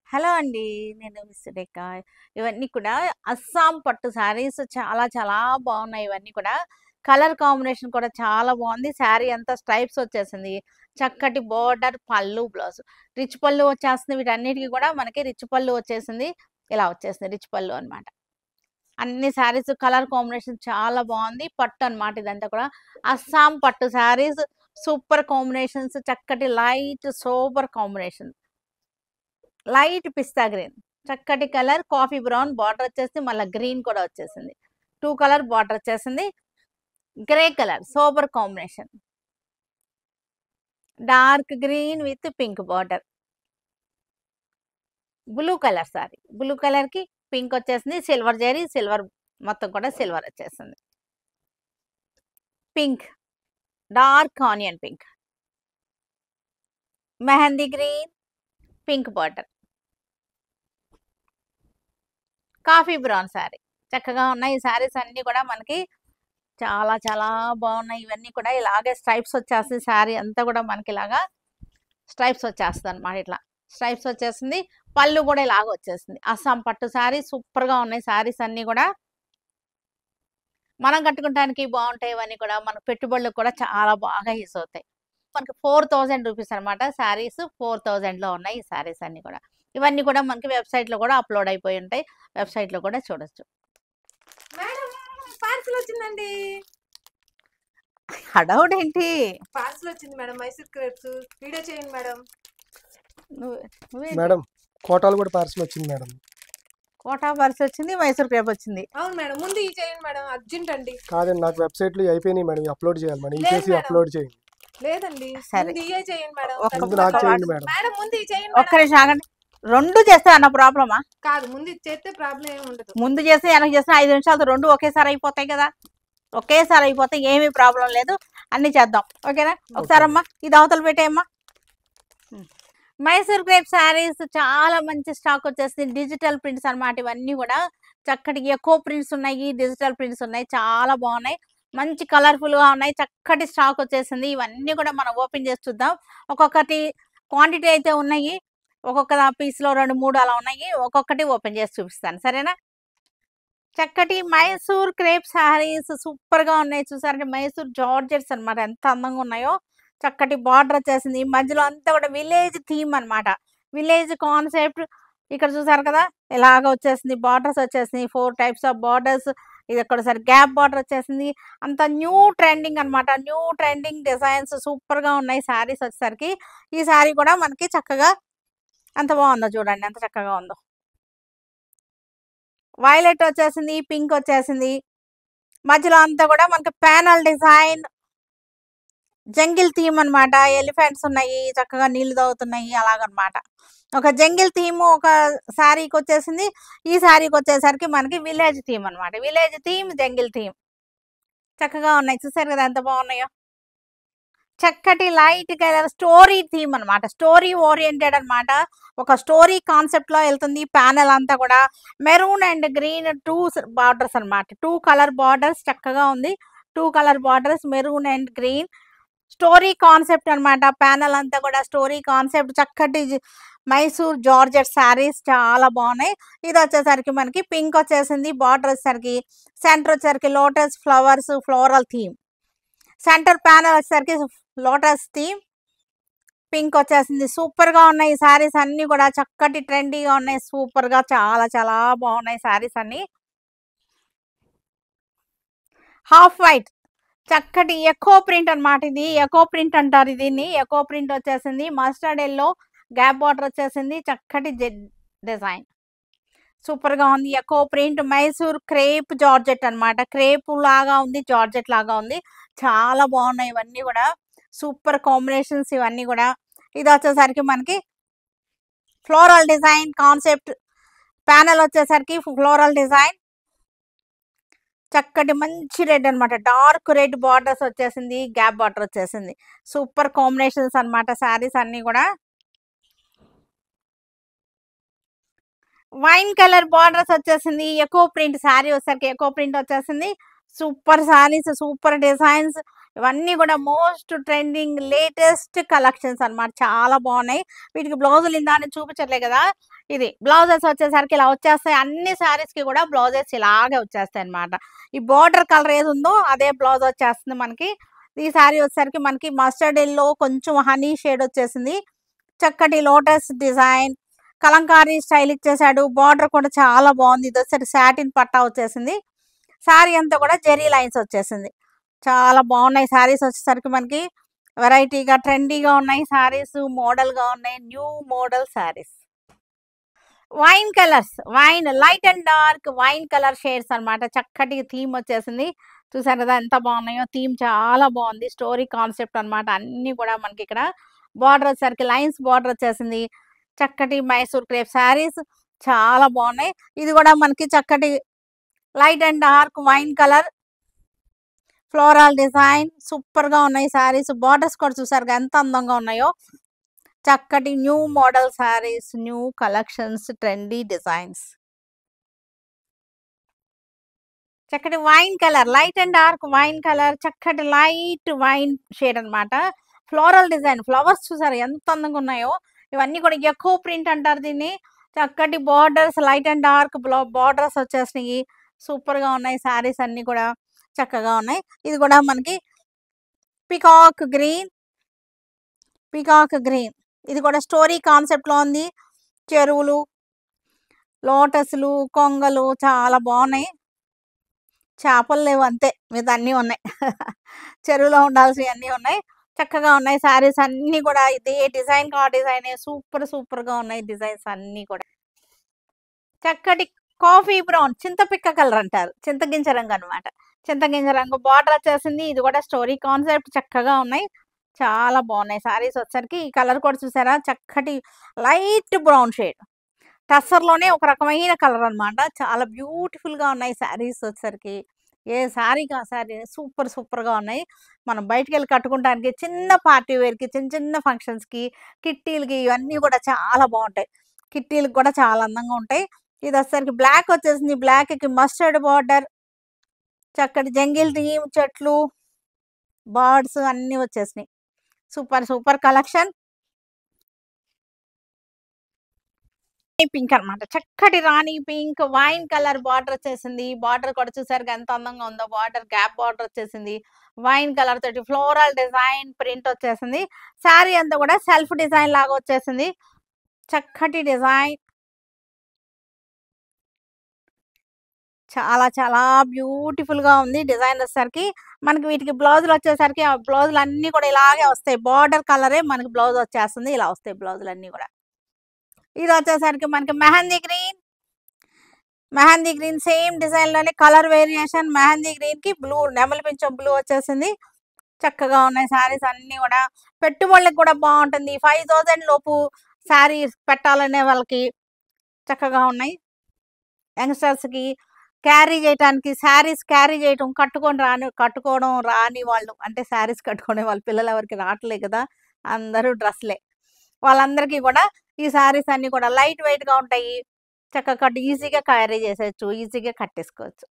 Hello అండి. నేను miss రేఖ. ఇవన్నీ కూడా అస్సాం పట్టు శారీస్ చాలా చాలా బాగున్నాయి. ఇవన్నీ కూడా కలర్ కాంబినేషన్ కూడా చాలా బాగుంది. శారీ అంతా స్ట్రైప్స్ వచ్చేసింది. చక్కటి బోర్డర్, పళ్ళు, బ్లౌజ్. రిచ్ పళ్ళు వచ్చేస్తుంది. వీటన్నిటికి కూడా మనకి రిచ్ పళ్ళు వచ్చేసింది. ఇలా వచ్చేసింది రిచ్ పళ్ళు అన్నమాట. అన్ని శారీస్ కలర్ కాంబినేషన్ చాలా బాగుంది. పట్టు అన్నమాట ఇదంతా కూడా. అస్సాం పట్టు శారీస్ సూపర్ కాంబినేషన్స్, చక్కటి లైట్ సూపర్ కాంబినేషన్. లైట్ పిస్తా గ్రీన్, చక్కటి కలర్, కాఫీ బ్రౌన్ బార్డర్ వచ్చేసి మళ్ళీ గ్రీన్ కూడా వచ్చేసింది. 2 కలర్ బార్డర్ వచ్చేసింది. Grey colour super combination. Dark green with pink border. Blue colour sorry, blue colour కి పింక్ వచ్చేసింది. సిల్వర్ జరీ, సిల్వర్ మొత్తం కూడా సిల్వర్ వచ్చేసింది. Pink, dark onion pink, mehndi green, pink border, coffee brown sari. చక్కగా ఉన్నాయి ఈ శారీస్ అన్ని కూడా మనకి చాలా చాలా బాగున్నాయి. ఇవన్నీ కూడా ఇలాగే స్ట్రైప్స్ వచ్చేస్తుంది. శారీ అంతా కూడా మనకి ఇలాగా స్ట్రైప్స్ వచ్చేస్తుంది అనమాట. ఇట్లా స్ట్రైప్స్ వచ్చేస్తుంది. పళ్ళు కూడా ఇలాగ వచ్చేస్తుంది. అస్సాం పట్టు శారీ సూపర్గా ఉన్నాయి. శారీస్ అన్నీ కూడా మనం కట్టుకుంటానికి బాగుంటాయి. ఇవన్నీ కూడా మన పెట్టుబడులకు కూడా చాలా బాగా యూస్ అవుతాయి. మనకి 4000 రూపీస్ అనమాట. శారీస్ 4000లో ఉన్నాయి ఈ శారీస్ అన్ని కూడా. ఇవన్నీ కూడా మనకి వెబ్సైట్లో కూడా అప్లోడ్ అయిపోయి ఉంటాయి. వెబ్సైట్లో కూడా చూడొచ్చు. మేడం పార్సల్ వచ్చిందండి. హడావుడేంటి? పార్సల్ వచ్చింది మేడం. మైసూర్ క్రేప్స్ వీడియో చేయండి మేడం. నువ్వేంటి? మేడం కోటాలు కూడా పార్సల్ వచ్చింది మేడం. కోటా పర్స్ వచ్చింది, మైసూర్ క్రేప్ వచ్చింది. అవును మేడం, ముందు ఈ చేయండి మేడం, అర్జెంట్ అండి. కాదండి, నాకు వెబ్సైట్లో అయిపోయినాయి మేడం, అప్లోడ్ చేయాలి మేడం. లేదు చేసి మేడం. అప్లోడ్ చేయండి. లేదండి, సరే. ముందు ఇయే చేయండి మేడం. ఒక్క ముందు నాకు చేయండి మేడం. మేడం ముందు ఈ చేయండి ఒక్క మేడం. నిమిషం ఆగండి. రెండు చేస్తే అన్న ప్రాబ్లమా? కాదు, ముందు ఇది చేస్తే ప్రాబ్లం ఏమి ఉండదు. ముందు చేస్తే వెనక చేస్తే 5 నిమిషాలతో రెండు ఒకేసారి అయిపోతాయి కదా. ఒకేసారి అయిపోతే ఏమీ ప్రాబ్లం లేదు. అన్ని చేద్దాం, ఓకేనా? ఒకసారి అమ్మా ఇది అవతల పెట్టేయమ్మా. మైసూర్ క్రేప్ శారీస్ చాలా మంచి స్టాక్ వచ్చేసింది. డిజిటల్ ప్రింట్స్ అన్నమాట. ఇవన్నీ కూడా చక్కటి ఎకో ప్రింట్స్ ఉన్నాయి, డిజిటల్ ప్రింట్స్ ఉన్నాయి, చాలా బాగున్నాయి. మంచి కలర్ఫుల్ గా ఉన్నాయి. చక్కటి స్టాక్ వచ్చేసింది. ఇవన్నీ కూడా మనం ఓపెన్ చేసి చూద్దాం. ఒక్కొక్కటి క్వాంటిటీ అయితే ఉన్నాయి. ఒక్కొక్క పీస్ లో 2, 3 అలా ఉన్నాయి. ఒక్కొక్కటి ఓపెన్ చేసి చూపిస్తాను, సరేనా? చక్కటి మైసూర్ క్రేప్ శారీస్ సూపర్ గా ఉన్నాయి. చూసారంటే మైసూర్ జార్జెట్స్ అన్నమాట. ఎంత అందంగా ఉన్నాయో. చక్కటి బార్డర్ వచ్చేసింది. మధ్యలో అంతా కూడా విలేజ్ థీమ్ అన్నమాట. Village concept. ఇక్కడ చూసారు కదా, ఇలాగ వచ్చేసింది. బార్డర్స్ వచ్చేసింది. 4 టైప్స్ ఆఫ్ బార్డర్స్. ఇది ఒక్కసారి గ్యాప్ బార్డర్ వచ్చేసింది. అంత న్యూ ట్రెండింగ్ అన్నమాట. న్యూ ట్రెండింగ్ డిజైన్స్ సూపర్ గా ఉన్నాయి శారీస్ వచ్చేసరికి. ఈ శారీ కూడా మనకి చక్కగా ఎంత బాగుందో చూడండి, ఎంత చక్కగా ఉందో. వైలెట్ వచ్చేసింది, పింక్ వచ్చేసింది. మధ్యలో అంతా కూడా మనకి ప్యానల్ డిజైన్, జంగిల్ థీమ్ అన్నమాట. ఎలిఫెంట్స్ ఉన్నాయి, చక్కగా నీళ్లు తాగుతున్నాయి, అలాగనమాట. ఒక జంగిల్ థీమ్ ఒక శారీకి వచ్చేసింది. ఈ శారీకి వచ్చేసరికి మనకి విలేజ్ థీమ్ అన్నమాట. విలేజ్ థీమ్, జంగిల్ థీమ్ చక్కగా ఉన్నాయి. చూసారు కదా ఎంత బాగున్నాయో. చక్కటి లైట్ కలర్ స్టోరీ థీమ్ అన్నమాట. స్టోరీ ఓరియంటెడ్ అన్నమాట. ఒక స్టోరీ కాన్సెప్ట్ లో వెళ్తుంది. ప్యానెల్ అంతా కూడా మెరూన్ అండ్ గ్రీన్ 2 బార్డర్స్ అన్నమాట. 2 కలర్ బార్డర్స్ చక్కగా ఉంది. 2 colour borders maroon and green. Story concept అన్నమాట. ప్యానెల్ అంతా కూడా స్టోరీ కాన్సెప్ట్. చక్కటి మైసూర్ జార్జెట్ శారీస్ చాలా బాగున్నాయి. ఇది వచ్చేసరికి మనకి పింక్ వచ్చేసింది. బార్డర్ వచ్చేసరికి సెంటర్ వచ్చేసరికి lotus flowers floral theme. Centre panel వచ్చేసరికి లోటస్ థీమ్. పింక్ వచ్చేసింది. సూపర్ గా ఉన్నాయి ఈ శారీస్ అన్ని కూడా. చక్కటి ట్రెండీగా ఉన్నాయి. సూపర్ గా చాలా చాలా బాగున్నాయి శారీస్ అన్ని. హాఫ్ వైట్ చక్కటి ఎకో ప్రింట్ అన్నమాట. ఇది ఎకో ప్రింట్ అంటారు దీన్ని. ఎకో ప్రింట్ వచ్చేసింది. మస్టర్డ్ ఎల్లో గ్యాప్ బార్డర్ వచ్చేసింది. చక్కటి డిజైన్ సూపర్ గా ఉంది. Eco print Mysore crepe georgette అన్నమాట. క్రేప్ లాగా ఉంది, జార్జెట్ లాగా ఉంది. చాలా బాగున్నాయి ఇవన్నీ కూడా. సూపర్ కాంబినేషన్స్ ఇవన్నీ కూడా. ఇది వచ్చేసరికి మనకి ఫ్లోరల్ డిజైన్ కాన్సెప్ట్. ప్యానెల్ వచ్చేసరికి ఫ్లోరల్ డిజైన్. చక్కటి మంచి రెడ్ అన్నమాట. డార్క్ రెడ్ బార్డర్స్ వచ్చేసింది. గ్యాప్ బార్డర్ వచ్చేసింది. సూపర్ కాంబినేషన్స్ అన్నమాట శారీస్ అన్ని కూడా. వైన్ కలర్ బార్డర్స్ వచ్చేసింది. ఎకో ప్రింట్ శారీ వచ్చేసరికి ఎకో ప్రింట్ వచ్చేసింది. Super saris, super designs. ఇవన్నీ కూడా మోస్ట్ ట్రెండింగ్ లేటెస్ట్ కలెక్షన్స్ అన్నమాట. చాలా బాగున్నాయి. వీటికి బ్లౌజులు ఇందాక చూపించట్లే కదా, ఇది బ్లౌజెస్ వచ్చేసరికి ఇలా వచ్చేస్తాయి. అన్ని శారీస్ కి కూడా బ్లౌజెస్ ఇలాగే వచ్చేస్తాయి అన్నమాట. ఈ బార్డర్ కలర్ ఏది ఉందో అదే బ్లౌజ్ వచ్చేస్తుంది మనకి. ఈ శారీ వచ్చేసరికి మనకి మస్టర్డ్ ఎల్లో కొంచెం హనీ షేడ్ వచ్చేసింది. చక్కటి లోటస్ డిజైన్ కలంకారీ స్టైల్ ఇచ్చేసాడు. బార్డర్ కూడా చాలా బాగుంది. ఇది వచ్చేసరికి సాటిన్ పట్టా వచ్చేసింది. శారీ అంతా కూడా జెరీ లైన్స్ వచ్చేసింది. చాలా బాగున్నాయి శారీస్ వచ్చేసరికి మనకి. వెరైటీగా ట్రెండీగా ఉన్నాయి శారీస్, మోడల్గా ఉన్నాయి. New model saris. Wine colours, wine light and dark wine colour shades అన్నమాట. చక్కటి థీమ్ వచ్చేసింది. చూసారు కదా ఎంత బాగున్నాయో. థీమ్ చాలా బాగుంది. స్టోరీ కాన్సెప్ట్ అన్నమాట. అన్ని కూడా మనకి ఇక్కడ బార్డర్ వచ్చేసరికి లైన్స్ బార్డర్ వచ్చేసింది. చక్కటి మైసూర్ క్రేప్ శారీస్ చాలా బాగున్నాయి. ఇది కూడా మనకి చక్కటి light and dark wine colour floral design super గా ఉన్నాయి శారీస్. బార్డర్స్ కూడా చూసారు ఎంత అందంగా ఉన్నాయో. చక్కటి new model saris, new collections, trendy designs. చక్కటి wine colour, light and dark wine colour, చక్కటి లైట్ వైన్ షేడ్ అన్నమాట. ఫ్లోరల్ డిజైన్, ఫ్లవర్స్ చూసారు ఎంత అందంగా ఉన్నాయో. ఇవన్నీ కూడా ఎకో ప్రింట్ అంటారు దీన్ని. చక్కటి borders, light and dark borders వచ్చేసినాయి. సూపర్ గా ఉన్నాయి శారీస్ అన్ని కూడా చక్కగా ఉన్నాయి. ఇది కూడా మనకి పికాక్ గ్రీన్, పికాక్ గ్రీన్. ఇది కూడా స్టోరీ కాన్సెప్ట్ లో ఉంది. చెరువులు, లోటస్లు, కొంగలు చాలా బాగున్నాయి. చేపలు లేవు అంతే, మీద అన్నీ ఉన్నాయి. చెరువులో ఉండాల్సినవి అన్నీ ఉన్నాయి. చక్కగా ఉన్నాయి శారీస్ అన్ని కూడా. ఇదే డిజైన్ కా డిజైన్ సూపర్ సూపర్ గా ఉన్నాయి డిజైన్స్ అన్ని కూడా. చక్కటి కాఫీ బ్రౌన్, చింతపిక్క కలర్ అంటారు, చింతగింజ రంగు అనమాట. చింతగింజ రంగు బార్డర్ వచ్చేసింది. ఇది కూడా స్టోరీ కాన్సెప్ట్ చక్కగా ఉన్నాయి. చాలా బాగున్నాయి శారీస్ వచ్చరికి. ఈ కలర్ కూడా చూసారా, చక్కటి లైట్ బ్రౌన్ షేడ్, టస్సర్లోనే ఒక రకమైన కలర్ అన్నమాట. చాలా బ్యూటిఫుల్ గా ఉన్నాయి శారీస్ వచ్చరికి. ఏ శారీకి ఆ శారీ సూపర్ సూపర్ గా ఉన్నాయి. మనం బయటికి వెళ్ళి కట్టుకుంటానికి, చిన్న పార్టీ వేర్ కి, చిన్న చిన్న ఫంక్షన్స్ కి, కిట్టీలకి ఇవన్నీ కూడా చాలా బాగుంటాయి. కిట్టీలకు కూడా చాలా అందంగా ఉంటాయి. ఇది వచ్చేసరికి బ్లాక్ వచ్చేసింది. బ్లాక్ కి మస్టర్డ్ బార్డర్, చక్కటి జంగిల్ థీమ్, చెట్లు, బర్డ్స్ అన్ని వచ్చేసినాయి. Super super collection. పింక్ అన్నమాట. చక్కటి రాణి పింక్ వైన్ కలర్ బార్డర్ వచ్చేసింది. బార్డర్ కూడా చూసారు ఎంత అందంగా ఉందో. బార్డర్ గ్యాప్ బార్డర్ వచ్చేసింది. వైన్ కలర్ తోటి ఫ్లోరల్ డిజైన్ ప్రింట్ వచ్చేసింది. శారీ అంతా కూడా సెల్ఫ్ డిజైన్ లాగా వచ్చేసింది. చక్కటి డిజైన్, చాలా చాలా బ్యూటిఫుల్ గా ఉంది డిజైన్ వచ్చేసరికి. మనకి వీటికి బ్లౌజులు వచ్చేసరికి ఆ బ్లౌజులు అన్ని కూడా ఇలాగే వస్తాయి. బార్డర్ కలరే మనకి బ్లౌజ్ వచ్చేస్తుంది. ఇలా వస్తాయి బ్లౌజులు అన్ని కూడా. ఇది వచ్చేసరికి మనకి mehndi green, mehndi green same design లోనే కలర్ వేరియేషన్. మెహందీ గ్రీన్ కి బ్లూ, నెమలి పింఛం బ్లూ వచ్చేసింది. చక్కగా ఉన్నాయి శారీస్ అన్ని కూడా. పెట్టుబడులకు కూడా బాగుంటుంది. 5000 లోపు శారీస్ పెట్టాలనే వాళ్ళకి చక్కగా ఉన్నాయి. యంగ్స్టర్స్ కి క్యారీ చేయడానికి, శారీస్ క్యారీ చేయటం, కట్టుకోవడం రాని వాళ్ళు, అంటే శారీస్ కట్టుకునే వాళ్ళు, పిల్లలు ఎవరికి రావట్లే కదా, అందరూ డ్రెస్లే, వాళ్ళందరికీ కూడా ఈ శారీస్ అన్ని కూడా లైట్ వెయిట్ గా ఉంటాయి. చక్కగా కట్ ఈజీగా క్యారీ చేసేయచ్చు, ఈజీగా కట్టేసుకోవచ్చు.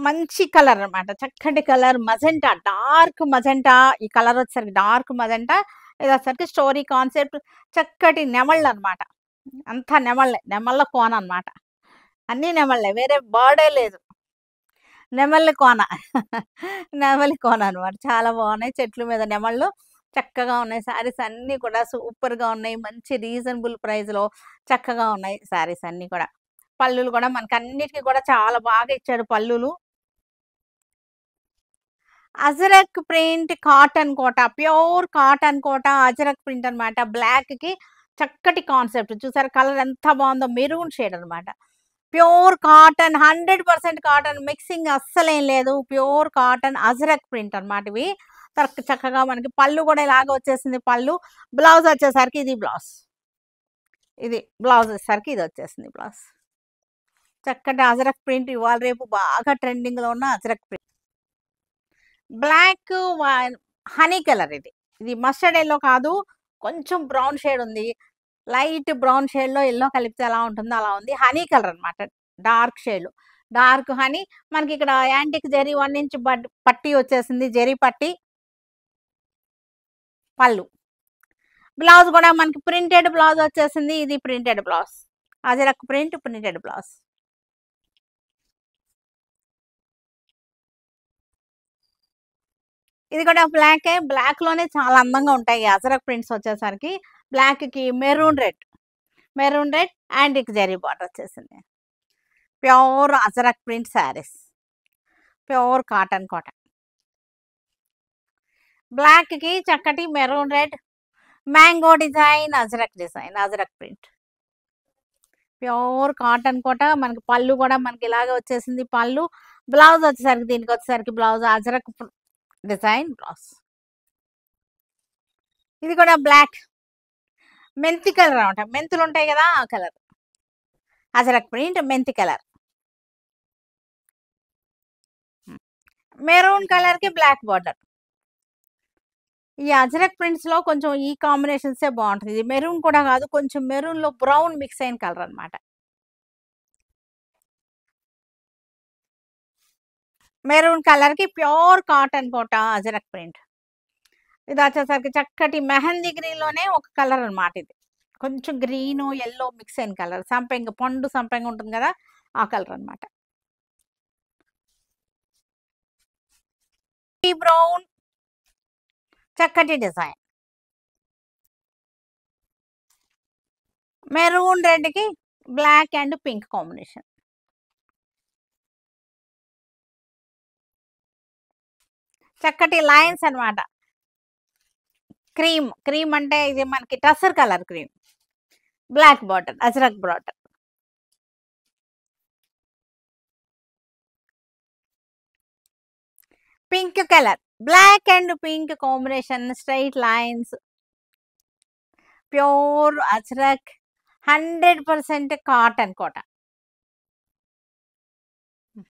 మంచి కలర్ అన్నమాట. చక్కటి కలర్ మజెంటా, డార్క్ మజెంటా. ఈ కలర్ వచ్చేసరికి డార్క్ మజెంటా. ఇది వచ్చేసరికి స్టోరీ కాన్సెప్ట్. చక్కటి నెమళ్ళు అన్నమాట. అంతా నెమళ్ళే, నెమళ్ళ కోన అన్నమాట. అన్ని నెమళ్ళే, వేరే బర్డే లేదు. నెమలి కోన. నెమలి కోన అన్నమాట. చాలా బాగున్నాయి. చెట్ల మీద నెమళ్ళు చక్కగా ఉన్నాయి. శారీస్ అన్ని కూడా సూపర్ గా ఉన్నాయి. మంచి రీజనబుల్ ప్రైస్ లో చక్కగా ఉన్నాయి శారీస్ అన్ని కూడా. పళ్ళులు కూడా మనకి అన్నిటికీ కూడా చాలా బాగా ఇచ్చాడు పళ్ళులు. అజరక్ ప్రింట్ కాటన్ కోట, ప్యూర్ కాటన్ కోట, అజరక్ ప్రింట్ అన్నమాట. బ్లాక్ కి చక్కటి కాన్సెప్ట్ చూసారు. కలర్ ఎంత బాగుందో, మెరూన్ షేడ్ అన్నమాట. ప్యూర్ కాటన్, 100% కాటన్, మిక్సింగ్ అస్సలేం లేదు. ప్యూర్ కాటన్ అజరక్ ప్రింట్ అన్నమాట ఇవి. చక్కగా మనకి పళ్ళు కూడా ఇలాగ వచ్చేసింది. పళ్ళు, బ్లౌజ్ వచ్చేసరికి ఇది బ్లౌజ్, ఇది బ్లౌజ్ వచ్చేసరికి ఇది వచ్చేసింది బ్లౌజ్. చక్కటి అజరక్ ప్రింట్, ఇవాళ రేపు బాగా ట్రెండింగ్ లో ఉన్న Ajrakh print. Black honey colour. ఇది మస్టర్డ్ ఎల్లో కాదు, కొంచెం బ్రౌన్ షేడ్ ఉంది. లైట్ బ్రౌన్ షేడ్ లో ఎల్లో కలిపితే ఎలా ఉంటుందో అలా ఉంది. హనీ కలర్ అన్నమాట, డార్క్ షేడ్. డార్క్ హనీ మనకి ఇక్కడ యాంటిక్ జరీ 1 ఇంచ్ పట్టీ వచ్చేసింది, జరీ పట్టీ. పళ్ళు. బ్లౌజ్ కూడా మనకి ప్రింటెడ్ బ్లౌజ్ వచ్చేసింది. ఇది printed blouse, Ajrak print printed blouse. ఇది కూడా బ్లాకే, బ్లాక్ లోనే చాలా అందంగా ఉంటాయి అజరక్ ప్రింట్స్ వచ్చేసరికి. బ్లాక్ కి maroon red antique zari border వచ్చేసింది. Pure Ajrak print saris, pure cotton. Black కి చక్కటి maroon red mango design, Ajrak print, pure cotton Kota. మనకి పళ్ళు కూడా మనకి ఇలాగే వచ్చేసింది పళ్ళు. బ్లౌజ్ వచ్చేసరికి దీనికి వచ్చేసరికి బ్లౌజ్ అజరక్ డిజైన్ బ్లౌజ్. ఇది కూడా బ్లాక్ మెంతి కలర్ అనమాట, మెంతులు ఉంటాయి కదా ఆ కలర్, అజరక్ ప్రింట్ మెంతి కలర్. మెరూన్ కలర్ కి బ్లాక్ బార్డర్. ఈ అజరక్ ప్రింట్స్ లో కొంచెం ఈ కాంబినేషన్సే బాగుంటుంది. ఇది మెరూన్ కూడా కాదు, కొంచెం మెరూన్ లో బ్రౌన్ మిక్స్ అయిన కలర్ అనమాట. మెరూన్ కలర్ కి ప్యూర్ కాటన్ కోట అజరక్ ప్రింట్. ఇది వచ్చేసరికి చక్కటి మెహందీ గ్రీన్ లోనే ఒక కలర్ అనమాట. ఇది కొంచెం గ్రీన్ ఎల్లో మిక్స్ అయిన కలర్, సంపెంగ పండు సంపెంగ ఉంటుంది కదా ఆ కలర్ అనమాట. ఈ బ్రౌన్ చక్కటి డిజైన్, మెరూన్ రెడ్ కి బ్లాక్ అండ్ పింక్ కాంబినేషన్. చక్కటి లైన్స్ అన్నమాట. క్రీమ్ అంటే ఇది మనకి tussar colour cream, black border Ajrakh border. Pink colour, black and pink combination, straight lines, pure Ajrakh 100% cotton Kota.